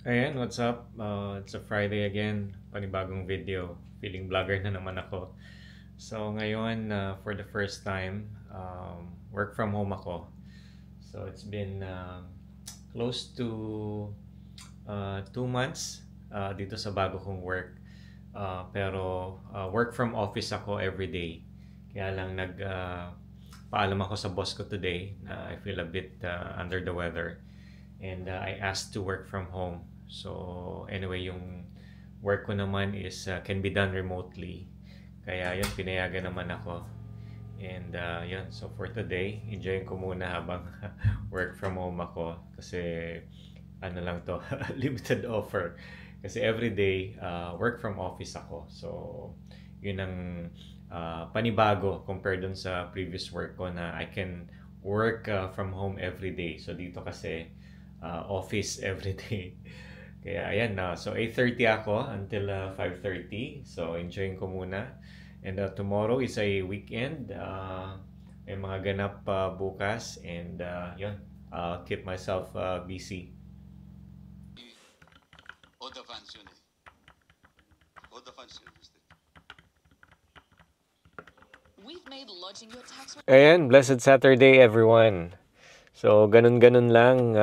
Ayan, what's up? It's a Friday again, panibagong video. Feeling vlogger na naman ako. So ngayon, for the first time, work from home ako. So it's been close to 2 months dito sa bago kong work. Pero work from office ako every day. Kaya lang paalam ako sa boss ko today na I feel a bit under the weather. And I asked to work from home. So anyway, yung work ko naman is can be done remotely. Kaya yun, pinayagan naman ako. And yun, so for today, enjoyin ko muna habang work from home ako. Kasi ano lang to, limited offer. Kasi everyday, work from office ako. So yun ang panibago compared dun sa previous work ko na I can work from home every day. So dito kasi office every day. Kaya ayan na. So 8:30 ako until 5:30. So enjoying ko muna. And tomorrow is a weekend. May mga ganap bukas and yun. I'll keep myself busy. O da fancy yun eh. O da fancy yun. We've made lodging your tax. Ayan, blessed Saturday everyone. So ganun-ganun lang.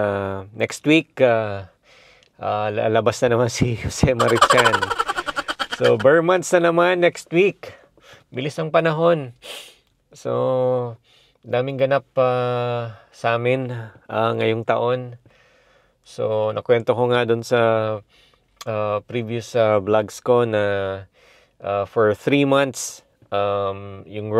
Next week, lalabas na naman si Jose Marichan. So bare months na naman next week. Bilis ng panahon. So daming ganap sa amin ngayong taon. So nakwento ko nga dun sa previous vlogs ko na for 3 months yung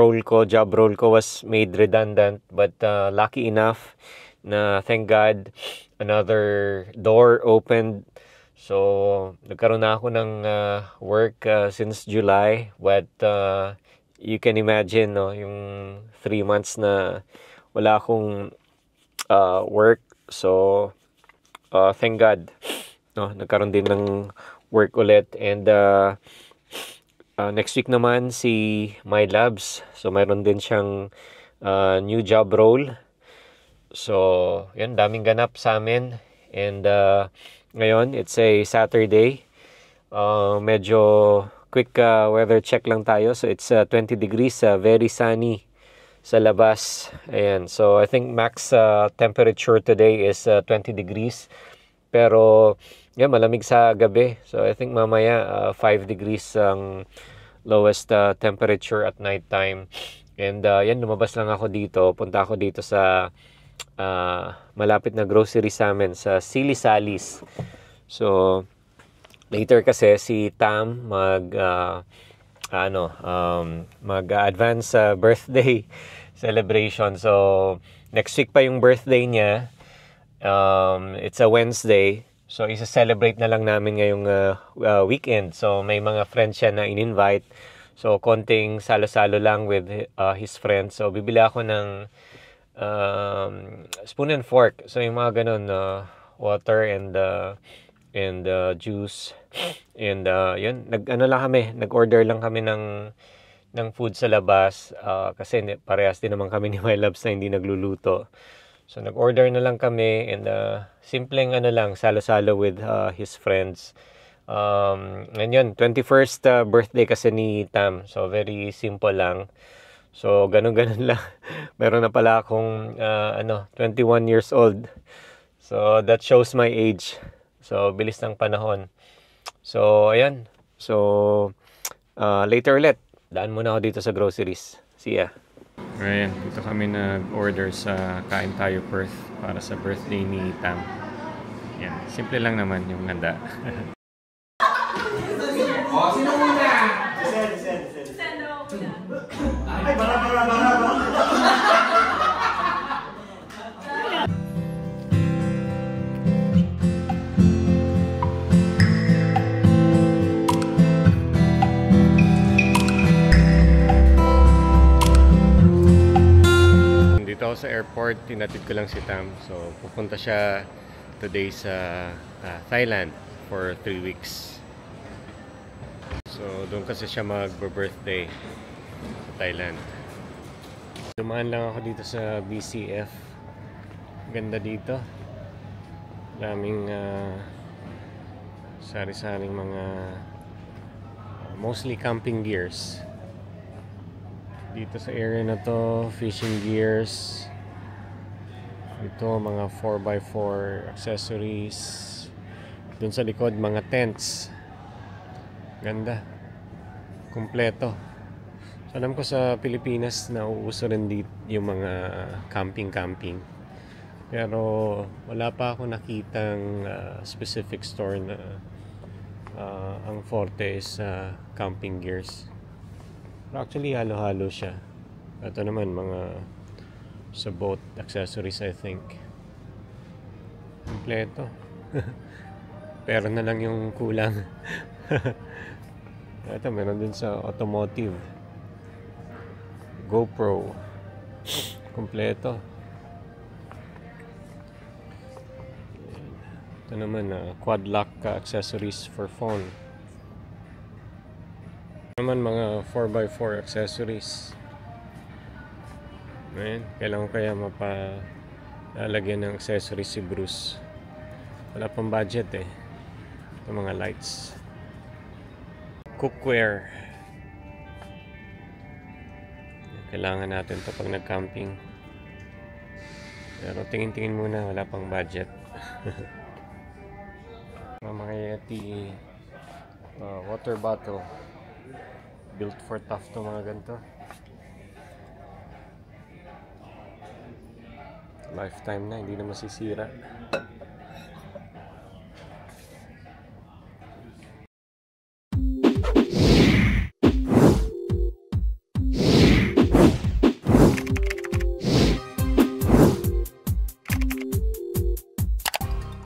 job role ko was made redundant, but lucky enough na thank God another door opened. So nagkaroon na ako ng work since July, but you can imagine, no, yung 3 months na wala akong work. So thank God, no, nagkaroon din ng work ulit. And next week naman si My Labs. So mayroon din siyang new job role. So yan, daming ganap sa amin. And ngayon it's a Saturday. Medyo quick weather check lang tayo. So it's 20 degrees, very sunny sa labas. Ayan. So I think max temperature today is 20 degrees. Pero yeah, malamig sa gabi. So I think mamaya 5 degrees ang lowest temperature at night time. And yan, lumabas lang ako dito. Punta ako dito sa malapit na grocery sa amin sa Silly Sally's. So later kasi si Tam mag-advance birthday celebration. So next week pa yung birthday niya. It's a Wednesday. So isa-celebrate na lang namin ngayong weekend. So may mga friends siya na in-invite. So konting salo-salo lang with his friends. So bibili ako ng spoon and fork. So yung mga ganun, water and juice. And yun, nag-order lang kami ng food sa labas kasi parehas din naman kami ni My Loves na hindi nagluluto. So nag-order na lang kami and simpleng salo-salo with his friends. And yun, 21st birthday kasi ni Tam. So very simple lang. So ganun-ganun lang. Meron na pala akong 21 years old. So that shows my age. So bilis ng panahon. So ayan. So later ulit. Daan muna ako dito sa groceries. See ya. Ayan, dito kami nag-order sa Kain Tayo Perth para sa birthday ni Tam. Yan, simple lang naman yung handa. Sino muna? Send muna. Ay, bara. Dito ako sa airport, tinatid ko lang si Tam. So, pupunta siya today sa Thailand for 3 weeks. So, doon kasi siya mag-birthday sa Thailand. Dumaan lang ako dito sa BCF. Ganda dito. Daming Sari-saring mga mostly camping gears. Dito sa area na to, fishing gears. Ito mga 4x4 accessories. Dun sa likod mga tents. Ganda. Kumpleto. So, alam ko sa Pilipinas nauuso rin dito yung mga camping. Pero wala pa ako nakitang specific store na ang forte is camping gears. Pero actually halo-halo siya. Ito naman mga sa boat accessories, I think. Kompleto. Pero na lang yung kulang. Ito meron din sa automotive. GoPro. Kompleto. Ito naman quad lock accessories for phone. Ito naman mga 4x4 accessories. Ayan, kailangan kaya mapalalagyan ng accessories si Bruce. Wala pang budget eh. Ito mga lights. Cookware. Kailangan natin ito pag nag-camping. Pero tingin-tingin muna, wala pang budget. Mga Yeti water bottle. Built for tough to mga ganito. Lifetime na, hindi na masisira.